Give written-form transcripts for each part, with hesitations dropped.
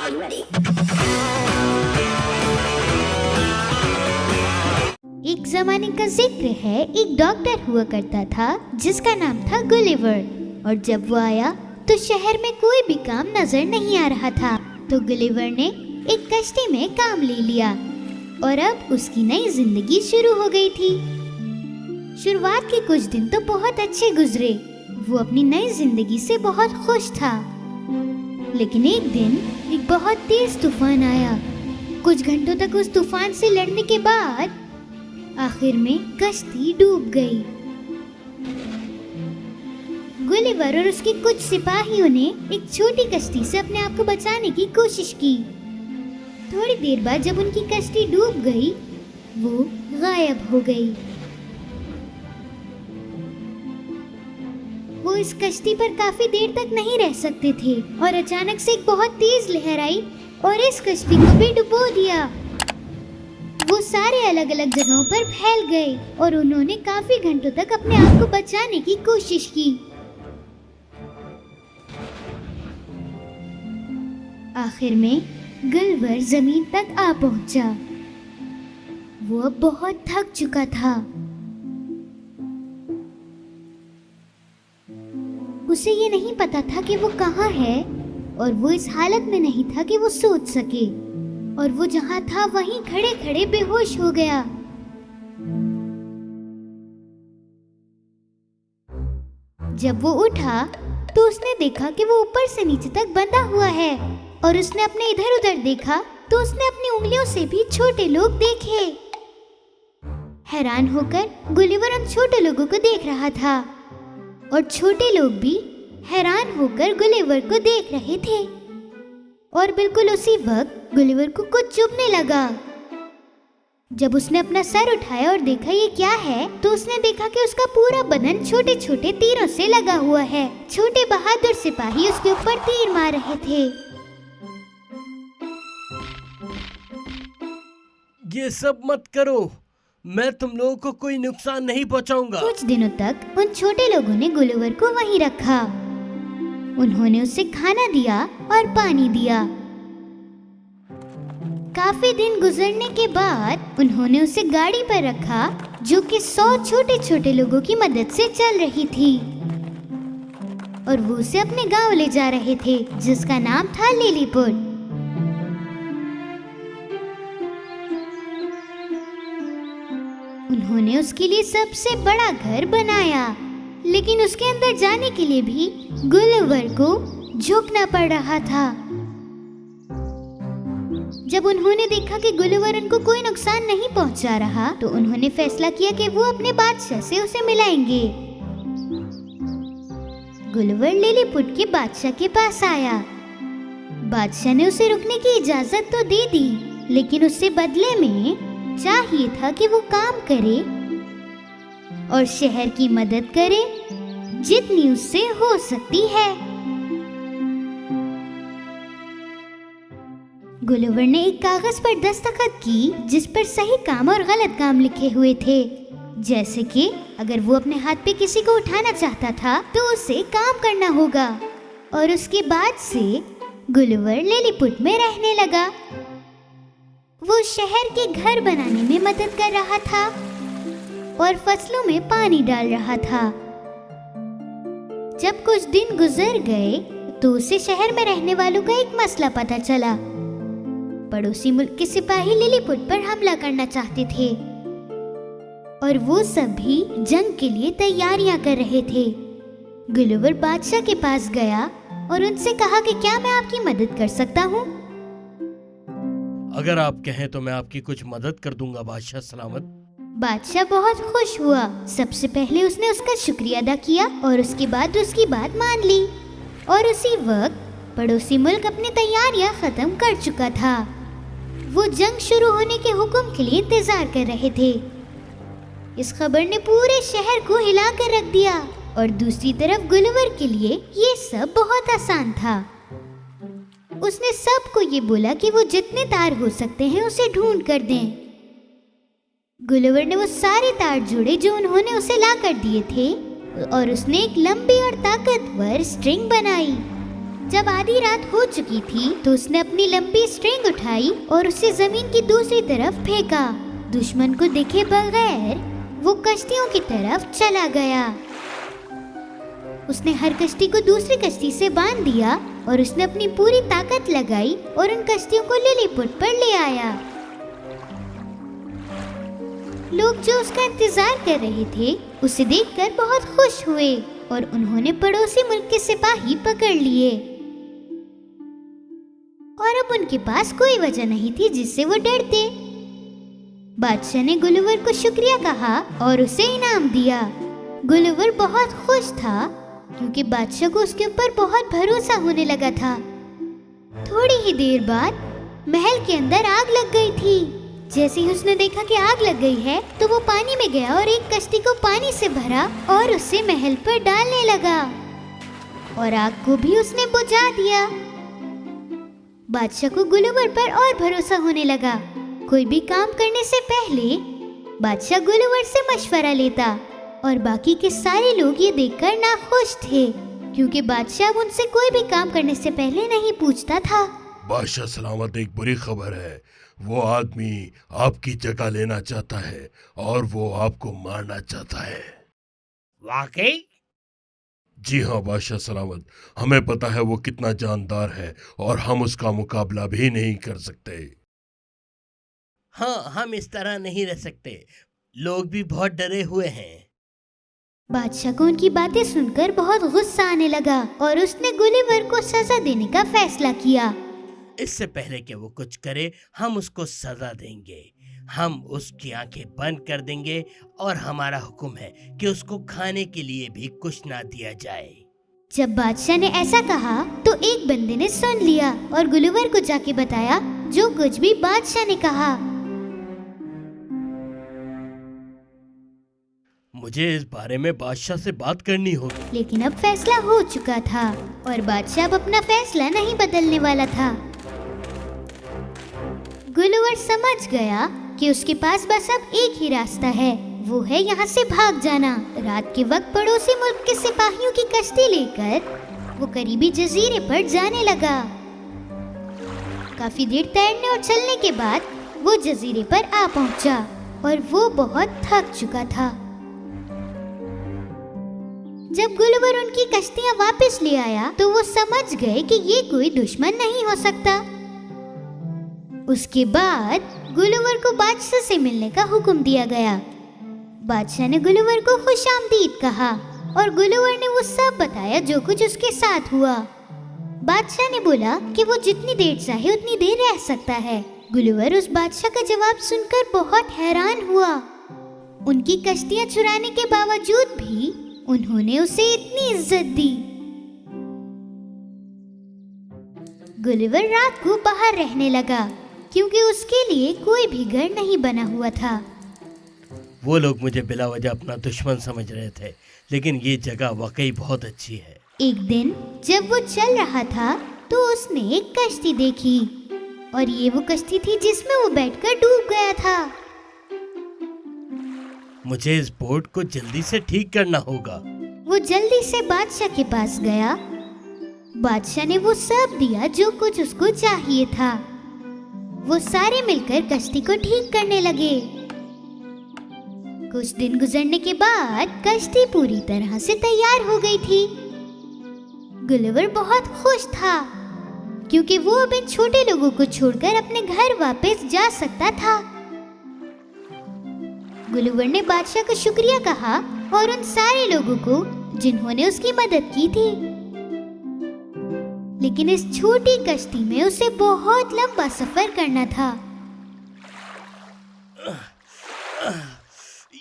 एक जमाने का जिक्र है, एक डॉक्टर हुआ करता था जिसका नाम था गुलिवर। और जब वो आया तो शहर में कोई भी काम नजर नहीं आ रहा था, तो गुलिवर ने एक कश्ती में काम ले लिया और अब उसकी नई जिंदगी शुरू हो गई थी। शुरुआत के कुछ दिन तो बहुत अच्छे गुजरे, वो अपनी नई जिंदगी से बहुत खुश था। लेकिन एक दिन एक बहुत तेज तूफान आया। कुछ घंटों तक उस तूफान से लड़ने के बाद आखिर में कश्ती डूब गई। गुलिवर और उसके कुछ सिपाहियों ने एक छोटी कश्ती से अपने आप को बचाने की कोशिश की। थोड़ी देर बाद जब उनकी कश्ती डूब गई, वो गायब हो गई। वो इस कश्ती पर काफी देर तक नहीं रह सकते थे और अचानक से एक बहुत तेज लहर आई और इस कश्ती को भी डुबो दिया। वो सारे अलग अलग जगहों पर फैल गए और उन्होंने काफी घंटों तक अपने आप को बचाने की कोशिश की। आखिर में गुलिवर जमीन तक आ पहुंचा। वो अब बहुत थक चुका था। उसे ये नहीं पता था कि वो कहाँ है और वो इस हालत में नहीं था कि वो सोच सके, और वो जहाँ था वहीं खड़े खड़े बेहोश हो गया। जब वो उठा तो उसने देखा कि वो ऊपर से नीचे तक बंधा हुआ है, और उसने अपने इधर उधर देखा तो उसने अपनी उंगलियों से भी छोटे लोग देखे। हैरान होकर गुलिवर उन छोटे लोगों को देख रहा था और छोटे लोग भी हैरान होकर गुलिवर को देख रहे थे। और बिल्कुल उसी वक्त गुलिवर को कुछ चुभने लगा। जब उसने अपना सर उठाया और देखा ये क्या है, तो उसने देखा कि उसका पूरा बदन छोटे छोटे तीरों से लगा हुआ है। छोटे बहादुर सिपाही उसके ऊपर तीर मार रहे थे। ये सब मत करो, मैं तुम लोगों को कोई नुकसान नहीं पहुंचाऊंगा। कुछ दिनों तक उन छोटे लोगों ने गुलिवर को वहीं रखा। उन्होंने उसे खाना दिया और पानी दिया। काफी दिन गुजरने के बाद उन्होंने उसे गाड़ी पर रखा जो कि 100 छोटे छोटे लोगों की मदद से चल रही थी, और वो उसे अपने गांव ले जा रहे थे जिसका नाम था लिलीपुट। उन्होंने उसके लिए सबसे बड़ा घर बनाया, लेकिन उसके अंदर जाने के लिए भी गुलिवर को झुकना पड़ रहा था। जब उन्होंने देखा कि गुलिवर उनको कोई नुकसान नहीं पहुंचा रहा, तो उन्होंने फैसला किया कि वो अपने बादशाह से उसे मिलाएंगे। गुलिवर लिलीपुट के बादशाह के पास आया। बादशाह ने उसे रुकने की इजाजत तो दे दी, लेकिन उससे बदले में चाहिए था कि वो काम करे और शहर की मदद करे जितनी उससे हो सकती है। गुलिवर ने एक कागज पर दस्तखत की जिस पर सही काम और गलत काम लिखे हुए थे, जैसे कि अगर वो अपने हाथ पे किसी को उठाना चाहता था तो उसे काम करना होगा। और उसके बाद से गुलिवर लिलीपुट में रहने लगा। वो शहर के घर बनाने में मदद कर रहा था और फसलों में पानी डाल रहा था। जब कुछ दिन गुजर गए तो उसे शहर में रहने वालों का एक मसला पता चला। पड़ोसी मुल्क के सिपाही लिलीपुट पर हमला करना चाहते थे और वो सभी जंग के लिए तैयारियां कर रहे थे। गुलिवर बादशाह के पास गया और उनसे कहा कि क्या मैं आपकी मदद कर सकता हूँ? अगर आप कहें तो मैं आपकी कुछ मदद कर दूंगा बादशाह सलामत। बादशाह बहुत खुश हुआ। सबसे पहले उसने उसका शुक्रिया अदा किया और उसके बाद उसकी बात मान ली। और उसी वक्त पड़ोसी मुल्क अपनी तैयारियां खत्म कर चुका था। वो जंग शुरू होने के हुक्म के लिए इंतजार कर रहे थे। इस खबर ने पूरे शहर को हिला कर रख दिया और दूसरी तरफ गुलिवर के लिए ये सब बहुत आसान था। उसने सबको ये बोला कि वो जितने तार हो सकते हैं उसे ढूंढ कर दें। गुलिवर ने वो सारे तार जोड़े जो उन्होंने उसे ला कर दिए थे और उसने एक लंबी और ताकतवर स्ट्रिंग बनाई। जब आधी रात हो चुकी थी तो उसने अपनी लंबी स्ट्रिंग उठाई और उसे जमीन की दूसरी तरफ फेंका। दुश्मन को देखे बगैर वो कश्तियों की तरफ चला गया। उसने हर कश्ती को दूसरी कश्ती से बांध दिया और उसने अपनी पूरी ताकत लगाई और उन कश्तियों को लिलीपुट पर ले आया। लोग जो उसका इंतजार कर रहे थे उसे देखकर बहुत खुश हुए और उन्होंने पड़ोसी मुल्क के सिपाही पकड़ लिए और अब उनके पास कोई वजह नहीं थी जिससे वो डरते। बादशाह ने गुलिवर को शुक्रिया कहा और उसे इनाम दिया। गुलिवर बहुत खुश था क्योंकि बादशाह को उसके ऊपर बहुत भरोसा होने लगा था। थोड़ी ही देर बाद महल के अंदर आग लग गई थी। जैसे ही उसने देखा कि आग लग गई है तो वो पानी में गया और एक कश्ती को पानी से भरा और उसे महल पर डालने लगा और आग को भी उसने बुझा दिया। बादशाह को गुलिवर पर और भरोसा होने लगा। कोई भी काम करने से पहले बादशाह गुलिवर से मशवरा लेता और बाकी के सारे लोग ये देखकर नाखुश थे क्योंकि बादशाह उनसे कोई भी काम करने से पहले नहीं पूछता था। बादशाह सलामत, एक बुरी खबर है। वो आदमी आपकी जगह लेना चाहता है और वो आपको मारना चाहता है। वाकई? जी हाँ बादशाह सलामत, हमें पता है वो कितना जानदार है और हम उसका मुकाबला भी नहीं कर सकते। हाँ, हम इस तरह नहीं रह सकते। लोग भी बहुत डरे हुए हैं। बादशाह को उनकी बातें सुनकर बहुत गुस्सा आने लगा और उसने गुलिवर को सजा देने का फैसला किया। इससे पहले कि वो कुछ करे, हम उसको सजा देंगे। हम उसकी आंखें बंद कर देंगे और हमारा हुक्म है कि उसको खाने के लिए भी कुछ ना दिया जाए। जब बादशाह ने ऐसा कहा तो एक बंदे ने सुन लिया और गुलिवर को जाके बताया जो कुछ भी बादशाह ने कहा। मुझे इस बारे में बादशाह से बात करनी होगी। लेकिन अब फैसला हो चुका था और बादशाह अब अपना फैसला नहीं बदलने वाला था। गुलिवर समझ गया कि उसके पास बस अब एक ही रास्ता है, वो है यहाँ से भाग जाना। रात के वक्त पड़ोसी मुल्क के सिपाहियों की कश्ती लेकर वो करीबी जजीरे पर जाने लगा। काफी देर तैरने और चलने के बाद वो जजीरे पर आ पहुंचा और वो बहुत थक चुका था। जब गुलिवर उनकी कश्तियां वापस ले आया तो वो समझ गए कि ये कोई दुश्मन नहीं हो सकता। उसके बाद गुलिवर को बादशाह से मिलने का हुक्म दिया गया। बादशाह ने गुलिवर को खुशामदीद कहा और गुलिवर ने वो सब बताया जो कुछ उसके साथ हुआ। बादशाह ने बोला कि वो जितनी देर चाहे उतनी देर रह सकता है। गुलिवर उस बादशाह का जवाब सुनकर बहुत हैरान हुआ। उनकी कश्तियां चुराने के बावजूद भी उन्होंने उसे इतनी इज्जत दी। गुलिवर रात को बाहर रहने लगा क्योंकि उसके लिए कोई भी घर नहीं बना हुआ था। वो लोग मुझे बिला वजह अपना दुश्मन समझ रहे थे, लेकिन ये जगह वाकई बहुत अच्छी है। एक दिन जब वो चल रहा था तो उसने एक कश्ती देखी और ये वो कश्ती थी जिसमें वो बैठकर डूब गया था। मुझे इस बोट को जल्दी से ठीक करना होगा। वो जल्दी से बादशाह के पास गया। बादशाह ने वो सब दिया जो कुछ उसको चाहिए था। वो सारे मिलकर कश्ती को ठीक करने लगे। कुछ दिन गुजरने के बाद कश्ती पूरी तरह से तैयार हो गई थी। गुलिवर बहुत खुश था क्योंकि वो अब इन छोटे लोगों को छोड़कर अपने घर वापस जा सकता था। गुलिवर ने बादशाह को शुक्रिया कहा और उन सारे लोगों को जिन्होंने उसकी मदद की थी। लेकिन इस छोटी कश्ती में उसे बहुत लंबा सफर करना था।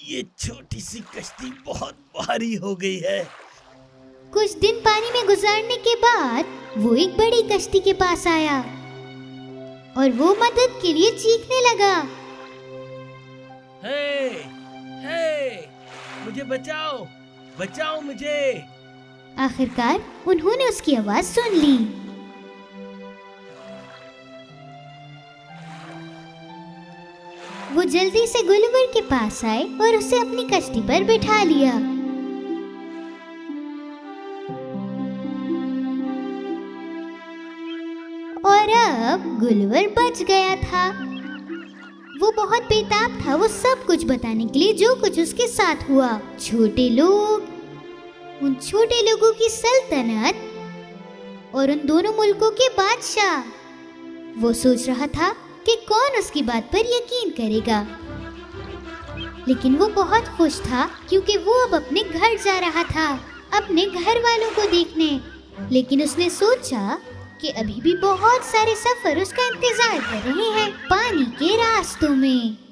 ये छोटी सी कश्ती बहुत भारी हो गई है। कुछ दिन पानी में गुजारने के बाद वो एक बड़ी कश्ती के पास आया और वो मदद के लिए चीखने लगा। हे, हे, मुझे बचाओ, बचाओ मुझे। आखिरकार उन्होंने उसकी आवाज सुन ली। वो जल्दी से गुलिवर के पास आए और उसे अपनी कश्ती पर बिठा लिया। गुलवर बच गया था। वो बहुत बेताब था वो सब कुछ बताने के लिए जो कुछ उसके साथ हुआ। छोटे लोग, उन छोटे लोगों की सल्तनत और उन दोनों मुल्कों के बादशाह। वो सोच रहा था कि कौन उसकी बात पर यकीन करेगा, लेकिन वो बहुत खुश था क्योंकि वो अब अपने घर जा रहा था, अपने घर वालों को देखने। लेकिन उसने सोचा कि अभी भी बहुत सारे सफर उसका इंतजार कर रहे हैं पानी के रास्तों में।